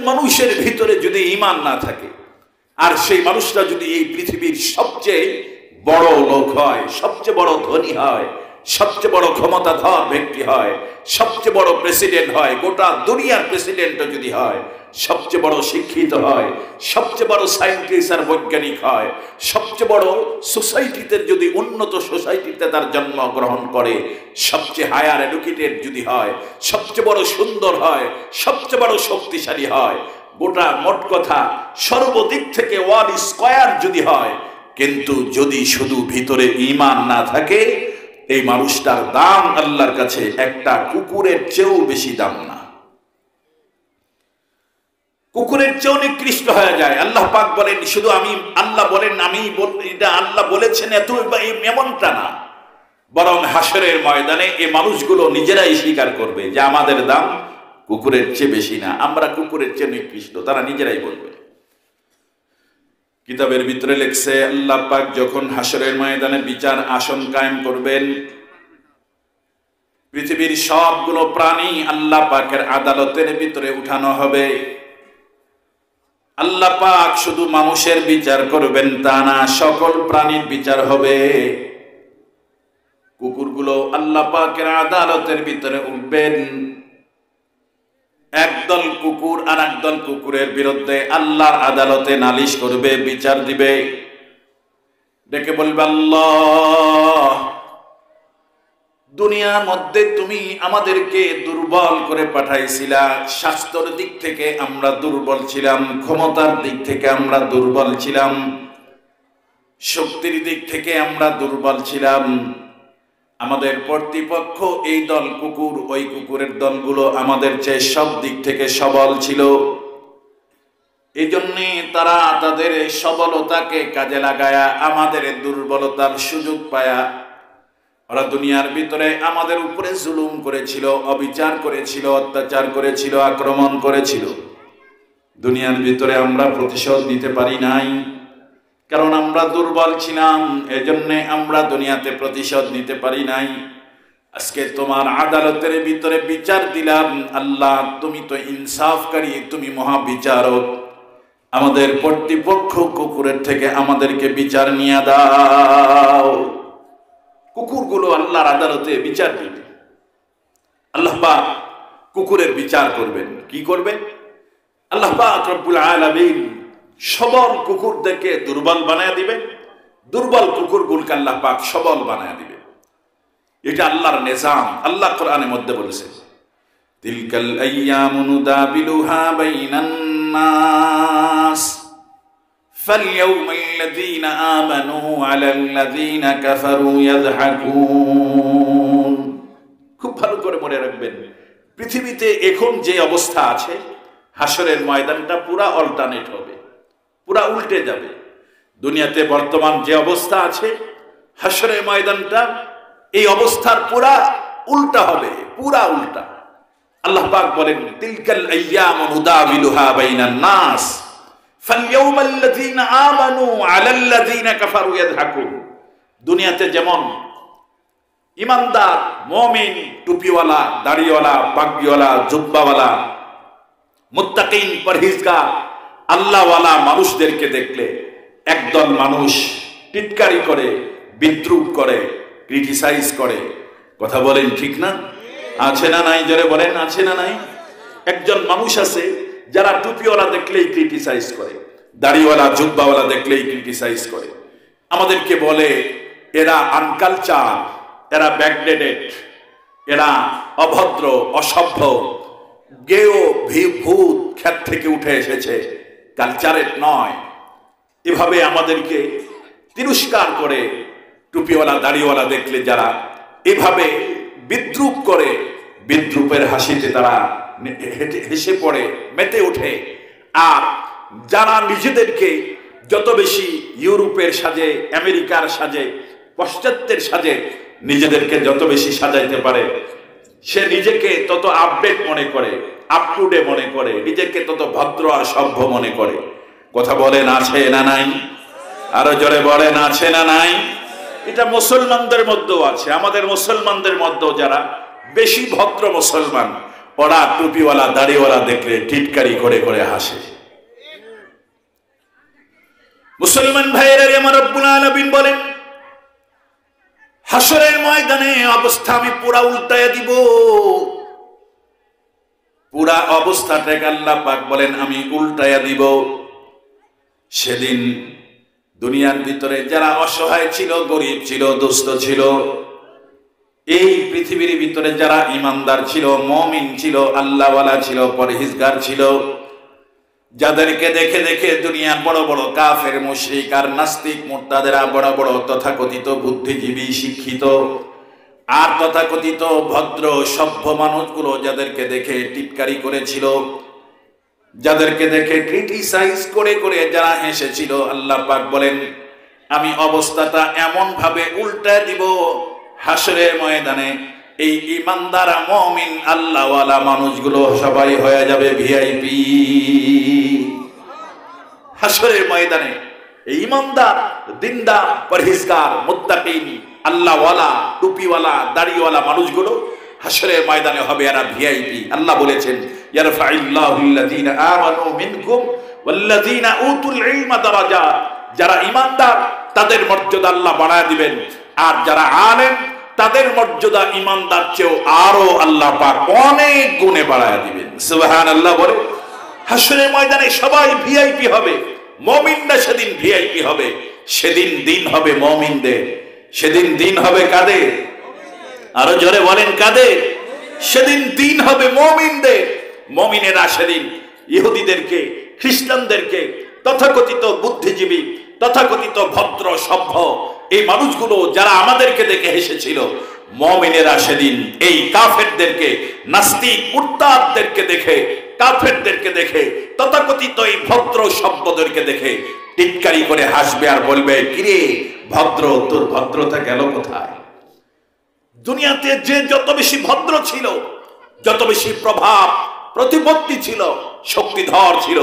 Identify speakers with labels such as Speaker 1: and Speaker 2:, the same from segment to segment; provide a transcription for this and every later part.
Speaker 1: মানুষের ভিতরে যদি ঈমান না থাকে, আর সেই মানুষটা যদি এই পৃথিবীর সবচেয়ে বড় লোক হয়, সবচেয়ে বড় ধনী হয়, সবচেয়ে বড় ক্ষমতাধর ব্যক্তি হয়, সবচেয়ে বড় প্রেসিডেন্ট হয়, গোটা দুনিয়ার প্রেসিডেন্টও যদি হয়, সবচেয়ে বড় শিক্ষিত হয়, সবচেয়ে বড় সায়েন্টিস্ট আর বৈজ্ঞানিক হয়, সবচেয়ে বড় সোসাইটিতে যদি উন্নত সোসাইটিতে তার জন্মগ্রহণ করে, সবচেয়ে হায়ার এডুকেটেড যদি হয়, সবচেয়ে বড় সুন্দর হয়, সবচেয়ে বড় শক্তিশালী হয়, গোটা মোট কথা সর্বদিক থেকে ওয়ান স্কয়ার যদি হয়, কিন্তু যদি শুধু ভিতরে ঈমান না থাকে, এই মানুষটার দাম আল্লাহর কাছে একটা কুকুরের চেয়েও বেশি দাম না, কুকুরের চেয়েও নিকৃষ্ট হয়ে যায়। আল্লাহ পাক বলেন, শুধু আমি আল্লাহ বলেন আমি এটা আল্লাহ বলেছেন এত এমনটা না, বরং হাসরের ময়দানে এই মানুষগুলো নিজেরাই স্বীকার করবে যে আমাদের দাম কুকুরের চেয়ে বেশি না, আমরা কুকুরের চেয়ে নিকৃষ্ট, তারা নিজেরাই বলবে। কিতাবের ভিতরে লেখছে, আল্লাহ পাক যখন হাসরের ময়দানে বিচার আসন কায়েম করবেন, পৃথিবীর সবগুলো প্রাণী আল্লাহ পাকের আদালতের ভিতরে উঠানো হবে। আল্লাহ পাক শুধু মানুষের বিচার করবেন তা না, সকল প্রাণীর বিচার হবে। কুকুরগুলো আল্লাহ পাকের আদালতের ভিতরে উঠবেন। একদল কুকুর আর একদল কুকুরের বিরুদ্ধে আল্লাহর আদালতে নালিশ করবে, বিচার দিবে, ডেকে বলবে, আল্লাহ দুনিয়ার মধ্যে তুমি আমাদেরকে দুর্বল করে পাঠাইছিলা, স্বাস্থ্যের দিক থেকে আমরা দুর্বল ছিলাম, ক্ষমতার দিক থেকে আমরা দুর্বল ছিলাম, শক্তির দিক থেকে আমরা দুর্বল ছিলাম, আমাদের কর্তৃপক্ষ এই দল কুকুর, ওই কুকুরের দলগুলো আমাদের চেয়ে সব দিক থেকে সবল ছিল, এই জন্যে তারা তাদের সবলতাকে কাজে লাগায়া আমাদের দুর্বলতার সুযোগ পায়া ওরা দুনিয়ার ভিতরে আমাদের উপরে জুলুম করেছিল, অবিচার করেছিল, অত্যাচার করেছিল, আক্রমণ করেছিল। দুনিয়ার ভিতরে আমরা প্রতিশোধ নিতে পারি নাই, কারণ আমরা দুর্বল ছিলাম, এজন্যে আমরা দুনিয়াতে প্রতিশোধ নিতে পারি নাই। আজকে তোমার আদালতের ভিতরে বিচার দিলাম, আল্লাহ তুমি তো ইনসাফকারী, তুমি মহাবিচারক, আমাদের কর্তৃপক্ষ কুকুরের থেকে আমাদেরকে বিচার নিয়ে দাও। কুকুরগুলো আল্লাহর আদালতে বিচার দিবে, আল্লাহ পাক কুকুরের বিচার করবেন। কি করবেন? আল্লাহ পাক রব্বুল আলামিন সবল কুকুরদেরকে দুর্বল বানায় দিবেন, দুর্বল কুকুরগুলোকে আল্লাহ পাক সবল বানায় দিবে। এটা আল্লাহর নিজাম। আল্লাহ কোরআনের মধ্যে বলেছে, তিলকাল আইয়ামু নুদাবিলুহা বাইনান নাস ফালইয়াউমাল্লাযীনা আমানু আলাল্লাযীনা কাফারু ইয়াযহাকুন। খুব ভালো করে মনে রাখবেন, পৃথিবীতে এখন যে অবস্থা আছে, হাসরের ময়দানটা পুরা অল্টারনেট হবে, পুরা উল্টে যাবে। দুনিয়াতে বর্তমান যে অবস্থা আছে, হাসরের ময়দানটা এই অবস্থার পুরা উল্টা হবে, পুরা উল্টা। আল্লাহ পাক বলেন, তিলকাল আইয়ামু নুদাবিলুহা বাইনান নাস ফালইয়াউমাল্লাযীনা আমানু আলাল্লাযীনা কাফারু ইয়াযহাকুন। দুনিয়াতে যেমন ইমানদার, মুমিন, টুপিওয়ালা, দাড়িওয়ালা, পাগড়িওয়ালা, জুব্বাওয়ালা, মুত্তাকিন, পরহেজগার, আল্লাহওয়ালা মানুষদেরকে দেখলে একদল মানুষ টিটকারি করে, বিদ্রুপ করে, ক্রিটিসাইজ করে। কথা বলেন ঠিক না? আছে না নাই? জোরে বলেন, আছে না নাই? একজন মানুষ আছে যারা টুপিওয়ালা দেখলেই ক্রিটিসাইজ করে, দাড়িওয়ালা, জুব্বাওয়ালা দেখলেই ক্রিটিসাইজ করে। আমাদেরকে বলে এরা আনকালচার, এরা ব্যাকডেটেড, এরা অভদ্র, অসভ্য, গেও ভূত ক্ষেত থেকে উঠে এসেছে, কালচারের নয়। এভাবে আমাদেরকে তিরস্কার করে টুপিওয়ালা, দাড়িওয়ালা দেখলে যারা এভাবে বিদ্রুপ করে, বিদ্রুপের হাসিতে তারা হেসে পড়ে, মেতে ওঠে। আর যারা নিজেদেরকে যত বেশি ইউরোপের সাজে, আমেরিকার সাজে, পাশ্চাত্যের সাজে নিজেদেরকে যত বেশি সাজাইতে পারে, সে নিজেকে তত আপডেট মনে করে, আপ টু ডে মনে করে, নিজেকে তত ভদ্র আর সভ্য মনে করে। কথা বলেন, আছে না নাই? আরো জোরে বলেন, আছে না নাই? এটা মুসলমানদের মধ্যেও আছে। আমাদের মুসলমানদের মধ্যেও যারা বেশি ভদ্র মুসলমান, ওরা টুপিওয়ালা দাড়িওয়ালা দেখলে টিটকারি করে করে হাসে। মুসলমান ভাইয়েরা আমার রব্বুল আলামিন বলেন, হাসরের ময়দানে অবস্থা আমি পুরা উল্টায়া দিব। পুরা অবস্থাটাকে আল্লাহ পাক বলেন আমি উল্টায়া দিব। সেদিন দুনিয়ার ভিতরে যারা অসহায় ছিল, গরিব ছিল, দুস্থ ছিল, এই পৃথিবীর ভিতরে যারা ইমানদার ছিল, মুমিন ছিল, আল্লাহওয়ালা ছিল, পরহেজগার ছিল, যাদেরকে দেখে দেখে দুনিয়ার বড় বড় কাফের, মুশরিক আর নাস্তিক মুরতাদেরা, বড় বড় তথাকথিত বুদ্ধিজীবী, শিক্ষিত আর তথাকথিত ভদ্র সভ্য মানুষগুলো যাদেরকে দেখে টিটকারি করেছিল, যাদেরকে দেখে ক্রিটিসাইজ করে করে যারা হেসেছিল, আল্লাহ পাক বলেন আমি অবস্থাটা এমন ভাবে উল্টা দিব, হাসরের ময়দানে এই ইমানদার মুমিন আল্লাহওয়ালা মানুষগুলো সবাই হয়ে যাবে ভিআইপি। হাসরের ময়দানে এই ইমানদার, দিনদার, পরহেজগার, মুত্তাকিন, আল্লাহওয়ালা, টুপিওয়ালা, দাড়িওয়ালা মানুষগুলো হাসরের ময়দানে হবে এরা ভিআইপি। আল্লাহ বলেছেন ইয়ারফাইল্লাহুল্লাযীনা আমানু মিনকুম ওয়াল্লাযীনা উতুল ইলমা দারাজাত, যারা ইমানদার তাদের মর্যাদা আল্লাহ বাড়ায় দিবেন, আর যারা আলেম তাদের মর্যাদা ইমানদার চেয়েও আরো আল্লাহ পাক অনেক গুণে বাড়ায় দিবেন। সুবহানাল্লাহ বলে। হাসরের ময়দানে সবাই ভিআইপি হবে, মুমিনরা সেদিন ভিআইপি হবে। সেদিন দিন হবে মুমিনদের, সেদিন দিন হবে কাদের? আরো জোরে বলেন কাদের? সেদিন দিন হবে মুমিনদের। মুমিনেরা সেদিন ইহুদিদেরকে, খ্রিস্টানদেরকে, তথাকথিত বুদ্ধিজীবী, তথাকথিত ভদ্র সভ্য এই মানুষগুলো যারা আমাদেরকে দেখে হেসেছিল, মুমিনেরা সেদিন এই কাফেরদেরকে, নাস্তিক মুরতাদদেরকে দেখে, কাফেরদেরকে দেখে, তথাকথিত এই ভদ্র সভ্যদেরকে দেখে টিটকারি করে হাসবে আর বলবে কিরে ভদ্র, তোর ভদ্রতা গেল কোথায়? দুনিয়াতে যে যত বেশি ভদ্র ছিল, যত বেশি প্রভাব প্রতিপত্তি ছিল, শক্তিধর ছিল,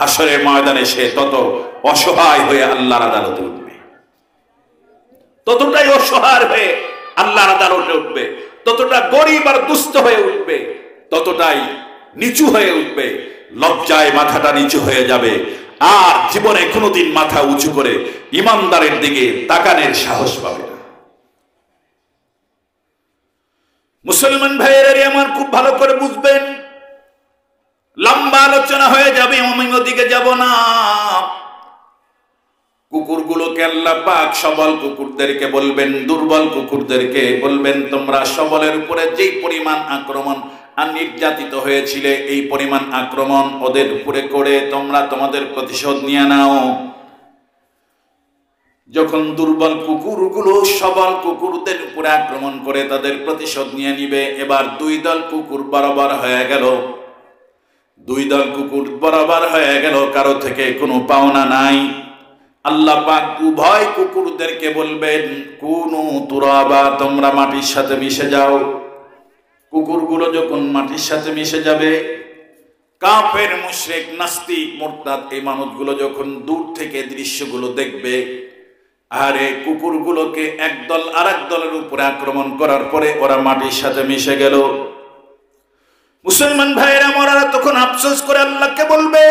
Speaker 1: হাসরের ময়দানে সে তত অসহায় হয়ে আল্লাহর আদালতে উঠবে, ততটাই অসহায় হয়ে আল্লাহর আদালতে উঠবে, ততটা গরিব আর দুস্থ হয়ে উঠবে, ততটাই নিচু হয়ে উঠবে, লজ্জায় মাথাটা নিচু হয়ে যাবে, আর জীবনে কোনোদিন মাথা উঁচু করে ইমানদারের দিকে তাকানোর সাহস পাবে না। মুসলমান ভাইয়েরা আমার খুব ভালো করে বুঝবেন, লম্বা আলোচনা হয়ে যাবে, আমি ওদিকে যাব না। কুকুরগুলোকে আল্লাহ পাক সবল কুকুরদেরকে বলবেন, দুর্বল কুকুরদেরকে বলবেন তোমরা সবলের উপরে যেই পরিমাণ আক্রমণ আর নির্যাতিত হয়েছিলে, এই পরিমাণ আক্রমণ ওদের উপরে করে তোমরা তোমাদের প্রতিশোধ নিয়ে নাও। যখন দুর্বল কুকুরগুলো সবল কুকুরদের উপরে আক্রমণ করে তাদের প্রতিশোধ নিয়ে নিবে, এবার দুই দল কুকুর বরাবর হয়ে গেল, দুই দল কুকুর বরাবর হয়ে গেল, কারো থেকে কোনো পাওনা নাই। আল্লাহ পাক উভয় কুকুরদেরকে বলবেন কুনু তুরাবা, তোমরা মাটির সাথে মিশে যাও। কুকুরগুলো যখন মাটির সাথে মিশে যাবে, কাফের, মুশরিক, নাস্তিক, মুরতাদ এই মানুষগুলো যখন দূর থেকে দৃশ্যগুলো দেখবে, আরে কুকুরগুলোকে একদল আরেক দলের উপরে আক্রমণ করার পরে ওরা মাটির সাথে মিশে গেল। মুসলমান ভাইয়েরা মোরা তখন আফসোস করে আল্লাহকে বলবে,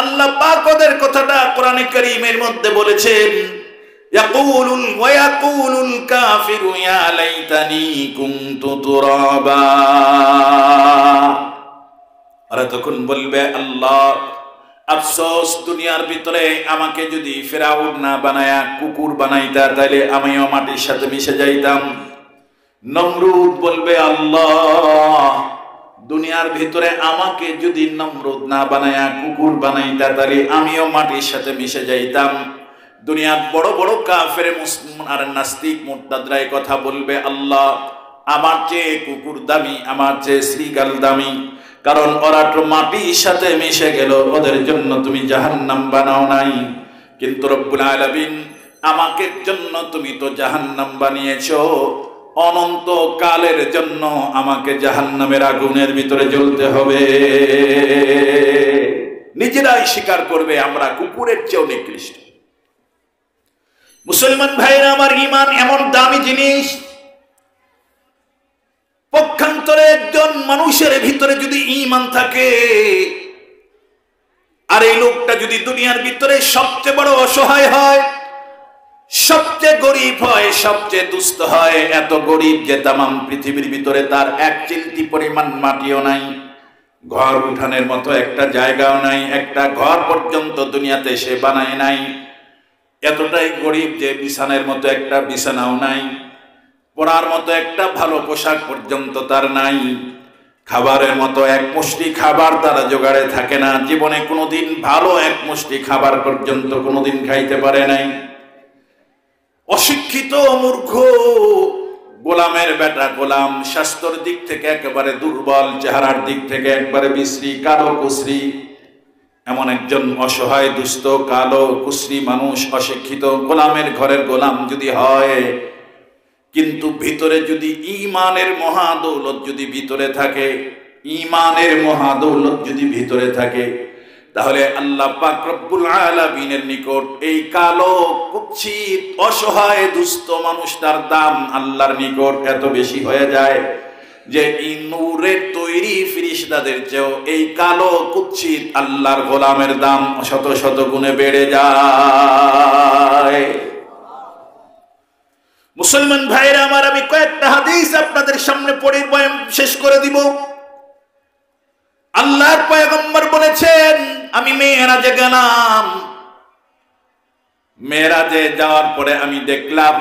Speaker 1: আল্লাহ পাক ওদের কথাটা কোরআনে কারীমের মধ্যে বলেছেন, ইয়াকুলুল কাফিরু ইয়া লাইতানি কুনতু তুরাবা। ওরা তখন বলবে আল্লাহ আফসোস, দুনিয়ার ভিতরে আমাকে যদি ফেরাউন না বানায়া কুকুর বানাইতা তাহলে আমিও মাটির সাথে মিশে যাইতাম। নমরুদ বলবে আল্লাহ দুনিয়ার ভিতরে আমাকে যদি নমরুদ না বানায়া কুকুর বানাইতা তাহলে আমিও মাটির সাথে মিশে যাইতাম। দুনিয়ার বড় বড় কাফের, মুসলিম আর নাস্তিক মুরতাদরা এই কথা বলবে আল্লাহ আমার চেয়ে কুকুর দামি, আমার চেয়ে শ্রীগাল দামি, কারণ ওরা তো মাটির সাথে মিশে গেল, ওদের জন্য তুমি জাহান্নাম বানাও নাই। কিন্তু রব্বুল আলামিন আমাকে জন্য তুমি তো জাহান্নাম বানিয়েছো, অনন্ত কালের জন্য আমাকে জাহান্নামের আগুনের ভিতরে জ্বলতে হবে। নিজেরাই স্বীকার করবে আমরা কুকুরের চেয়েও নিকৃষ্ট। মুসলমান ভাইরা আমার, ঈমান এমন দামি জিনিস, পক্ষান্তরে একজন মানুষের ভিতরে যদি ঈমান থাকে, আর এই লোকটা যদি দুনিয়ার ভিতরে সবচেয়ে বড় অসহায় হয়, সবচেয়ে গরিব হয়, সবচেয়ে দুস্থ হয়, এত গরিব যে তামাম পৃথিবীর ভিতরে তার এক চিলতি পরিমাণ মাটিও নাই, ঘর উঠানের মতো একটা জায়গাও নাই, একটা ঘর পর্যন্ত দুনিয়াতে সে বানায় নাই, এতটাই গরিব যে বিছানার মতো একটা বিছানাও নাই, পরার মতো একটা ভালো পোশাক পর্যন্ত তার নাই, খাবারের মতো এক মুষ্টি খাবার তারা জোগাড়ে থাকে না, জীবনে কোনোদিন ভালো এক মুষ্টি খাবার পর্যন্ত কোনোদিন খাইতে পারে নাই, অশিক্ষিত, মূর্খ, গোলামের বেটা গোলাম, স্বাস্থ্যের দিক থেকে একেবারে দুর্বল, চেহারার দিক থেকে একবারে বিশ্রী, কালো কুশ্রী, এমন একজন অসহায় দুস্থ কালো কুশ্রী মানুষ, অশিক্ষিত গোলামের ঘরের গোলাম যদি হয়, কিন্তু ভিতরে যদি ঈমানের মহাদৌলত যদি ভিতরে থাকে, ঈমানের মহাদৌলত যদি ভিতরে থাকে, তাহলে আল্লাহ পাক রব্বুল আলামিনের নিকট এই কালো কুৎসিত অসহায় দুস্থ মানুষটার দাম আল্লাহর নিকট এত বেশি হয়ে যায় যে এই নূরের তৈরি ফেরেশতাদের চেয়েও এই কালো কুৎসিত আল্লাহর গোলামের দাম শত শত গুণে বেড়ে যায়। মুসলমান ভাইরা আমার, আমি কয়েকটা হাদিস আপনাদের সামনে পড়ে বয়ান শেষ করে দিব। আল্লাহর পয়গম্বর বলেছেন, আমি মেরাজে গেলাম, মেরাজে যাওয়ার পরে আমি দেখলাম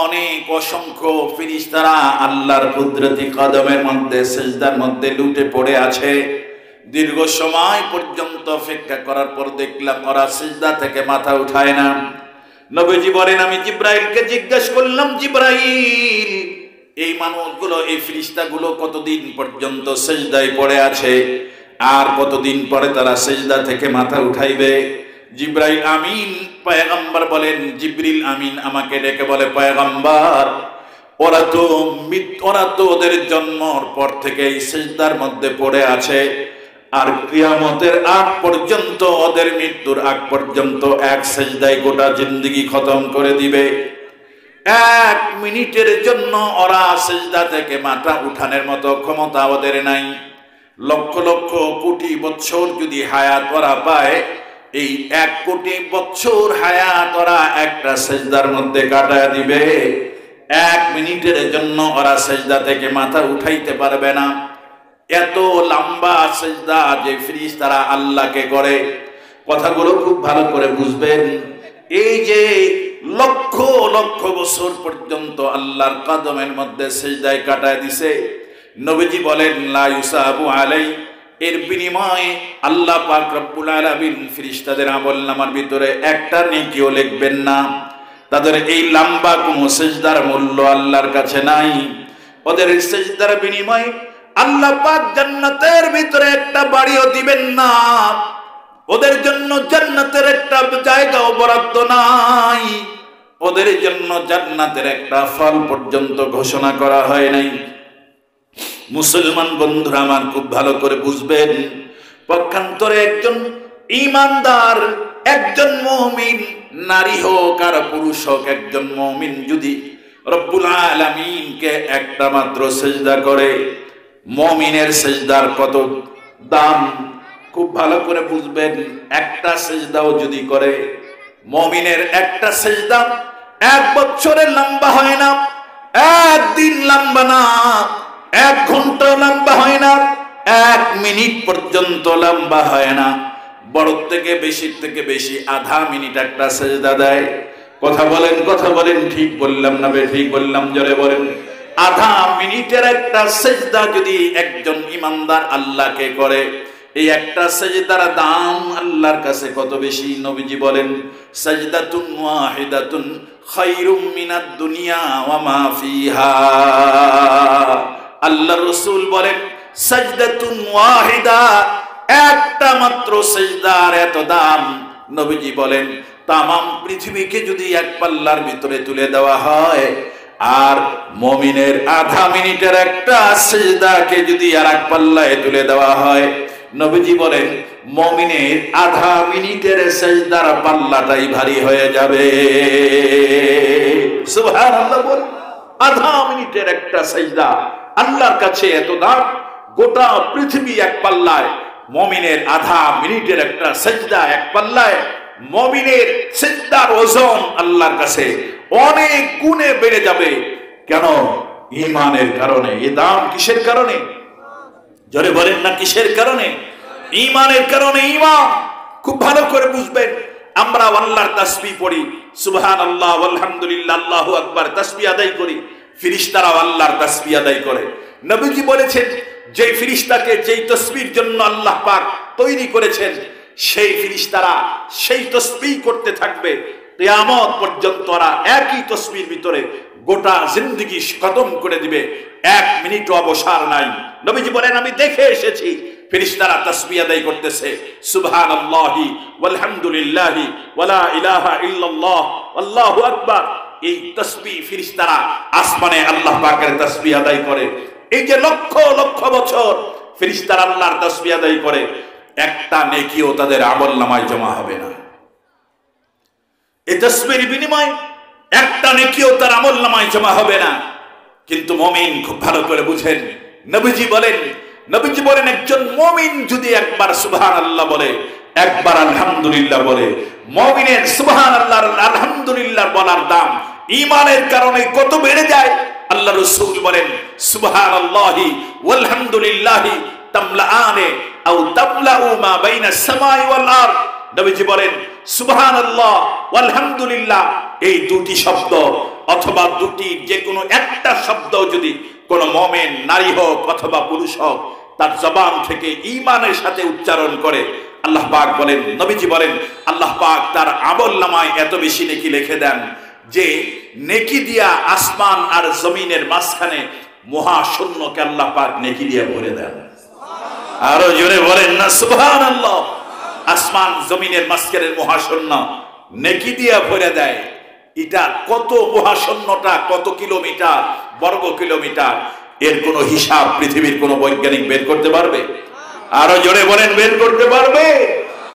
Speaker 1: অনেক অসংখ্য ফেরেশতারা আল্লাহর কুদরতি কদমের মধ্যে সিজদার মধ্যে লুটে পড়ে আছে। দীর্ঘ সময় পর্যন্ত অপেক্ষা করার পর দেখলাম ওরা সিজদা থেকে মাথা উঠায় না। নবীজি বলেন, আমি জিব্রাইলকে জিজ্ঞেস করলাম, জিব্রাইল, এই মানুষগুলো, এই ফেরেশতাগুলো কতদিন পর্যন্ত সিজদায় পড়ে আছে, আর কতদিন পরে তারা সিজদা থেকে মাথা উঠাইবে? জিব্রাইল আমিন পয়গম্বর বলেন, জিবরিল আমিন আমাকে ডেকে বলে, পয়গম্বর, ওরা তো ওদের জন্মের পর থেকে এই সিজদার মধ্যে পড়ে আছে, আর কিয়ামতের আগ পর্যন্ত, ওদের মৃত্যুর আগ পর্যন্ত এক সিজদায় গোটা জিন্দেগি খতম করে দিবে। এক মিনিটের জন্য ওরা সিজদা থেকে মাথা উঠানোর মতো ক্ষমতা ওদের নাই। লক্ষ লক্ষ কোটি বছর যদি হায়াত ওরা পায়, এই 1 কোটি বছর হায়াত ওরা একটা সিজদার মধ্যে কাটায় দিবে। 1 মিনিটের জন্য ওরা সিজদা থেকে মাথা উঠাইতে পারবে না। এত লম্বা সিজদা যে ফেরেশতারা আল্লাহকে করে, কথাগুলো খুব ভালো করে বুঝবেন। এই যে লক্ষ লক্ষ বছর পর্যন্ত আল্লাহর কদমের মধ্যে সিজদায় কাটায় দিছে, নবীজি বলেন, লা ইউসাবু আলাই, এর বিনিময়ে আল্লাহ পাক রব্বুল আলামিন ফেরেশতাদের আমলনামার ভিতরে একটা নেকিও লিখবেন না। তাদের এই লম্বা কোনো সিজদার মূল্য আল্লাহর কাছে নাই। ওদের সিজদার বিনিময়ে আল্লাহ পাক জান্নাতের ভিতরে একটা বাড়িও দিবেন না, ওদের জন্য জান্নাতের একটা জায়গাও বরাদ্দ নাই, ওদের জন্য জান্নাতের একটা ফল পর্যন্ত ঘোষণা করা হয় নাই। মুসলমান বন্ধুরা আমার, খুব ভালো করে বুঝবেন, পক্ষান্তরে একজন ঈমানদার, একজন মুমিন, নারী হোক আর পুরুষ হোক, একজন মুমিন যদি রব্বুল আলামিনকে একটা মাত্র সিজদা করে, মুমিনের সিজদার কত দাম খুব ভালো করে বুঝবেন। একটা সিজদাও যদি করে, মুমিনের একটা সিজদা 1 বছরের লম্বা হয় না, 1 দিন লম্বা না, 1 ঘন্টা লম্বা হয় না, 1 মিনিট পর্যন্ত লম্বা হয় না, বড় থেকে বেশি আধা মিনিট একটা সিজদা দেয়। কথা বলেন, ঠিক বললাম না ঠিক বললাম? জোরে বলেন। আধা মিনিটের একটা সিজদা যদি একজন ঈমানদার আল্লাহকে করে, এই একটা সিজদার দাম আল্লাহর কাছে কত বেশি। নবীজি বলেন, সাজদাতুন ওয়াহিদাতুন খায়রুম মিনাদ দুনিয়া ওয়া মা ফিহা। আল্লাহ রাসূল বলেন, সাজদাতুন ওয়াহিদা, একটা মাত্র সিজদার এত দাম। নবীজি বলেন, তামাম পৃথিবীকে যদি এক পাল্লার ভিতরে তুলে দেওয়া হয়, আর মুমিনের আধা মিনিটের একটা সিজদাকে যদি আরেক পাল্লায় তুলে দেওয়া হয়, নবীজি বলেন মুমিনের আধা মিনিটের সিজদার পাল্লাটাই ভারী হয়ে যাবে। সুবহানাল্লাহ বল। আধা মিনিটের একটা সিজদা আল্লাহর কাছে এত দাম, গোটা পৃথিবী এক পাল্লায়, মুমিনের আধা মিনিটের একটা সিজদা এক পাল্লায়, মুমিনের সিজদার ওজন আল্লাহর কাছে অনেক গুণে বেড়ে যাবে। কেন? ঈমানের কারণে। এই দাম কিসের কারণে? জোরে বলেন না কিসের কারণে? ঈমানের কারণে। ঈমান খুব ভালো করে বুঝবেন। আমরা আল্লাহর তাসবিহ পড়ি, সুবহানাল্লাহ আলহামদুলিল্লাহ আল্লাহু আকবার, তাসবিহ আদায় করি। ফেরেশতারা আল্লাহর তাসবিহ আদায় করে। নবীজি বলেছেন, যে ফেরেশতাকে যেই তাসবিহর জন্য আল্লাহ পাক তৈরি করেছেন, সেই ফেরেশতারা সেই তাসবিহ করতে থাকবে কিয়ামত পর্যন্ত। ওরা একই তাসবিহর ভিতরে গোটা জিন্দেগি খতম করে দিবে, এক মিনিটও অবসর নাই। নবীজি বলেন, আমি দেখে এসেছি ফেরেশতারা তাসবিহ আদায় করতেছে, সুবহানাল্লাহি ওয়ালহামদুলিল্লাহি ওয়ালা ইলাহা ইল্লাল্লাহ আল্লাহু আকবার। এই তাসবিহ ফেরেশতারা আসমানে আল্লাহ পাকের তাসবিহ আদায় করে। এই যে লক্ষ লক্ষ বছর ফেরেশতারা আল্লাহর তাসবিহ আদায় করে, একটা নেকিও তাদের আমলনামায় জমা হবে না। এই তাসবিহর বিনিময়ে একটা নেকিও তার আমলনামায় জমা হবে না। কিন্তু মুমিন খুব ভালো করে বুঝেন, নবীজি বলেন একজন মুমিন যদি একবার সুবহানাল্লাহ বলে, একবার আলহামদুলিল্লাহ বলে, মুমিনের সুবহানাল্লাহ আলহামদুলিল্লাহ বলার দাম ঈমানের কারণে কত বেড়ে যায়। আল্লাহ রাসূল বলেন, সুবহানাল্লাহি ওয়ালহামদুলিল্লাহি তামলাআনে আও তামলাউ মা বাইনাস সামাই ওয়াল আরদ। নবীজি বলেন, সুবহানাল্লাহ ওয়ালহামদুলিল্লাহ এই দুটি শব্দ অথবা দুটি যে কোনো একটা শব্দ যদি কোন মুমিন, নারী হোক অথবা পুরুষ হোক, তার জবান থেকে ঈমানের সাথে উচ্চারণ করে, আল্লাহ পাক বলেন, নবীজি বলেন, আল্লাহ পাক তার আমলনামায় এত বেশি নেকি লিখে দেন যে নেকি দিয়া আসমান আর জমিনের মাঝখানে মহাশূন্যকে আল্লাহ পাক নেকি দিয়ে ভরে দেন। আরো জোরে বলেন না সুবহানাল্লাহ। আসমান জমিনের মাঝখানের মহাশূন্য নেকি দিয়া ভরে দেয়। এটা কত মহাশূন্যটা, কত কিলোমিটার, বর্গ কিলোমিটার, এর কোনো হিসাব পৃথিবীর কোনো বৈজ্ঞানিক বের করতে পারবে? আরো জোরে বলেন, বের করতে পারবে?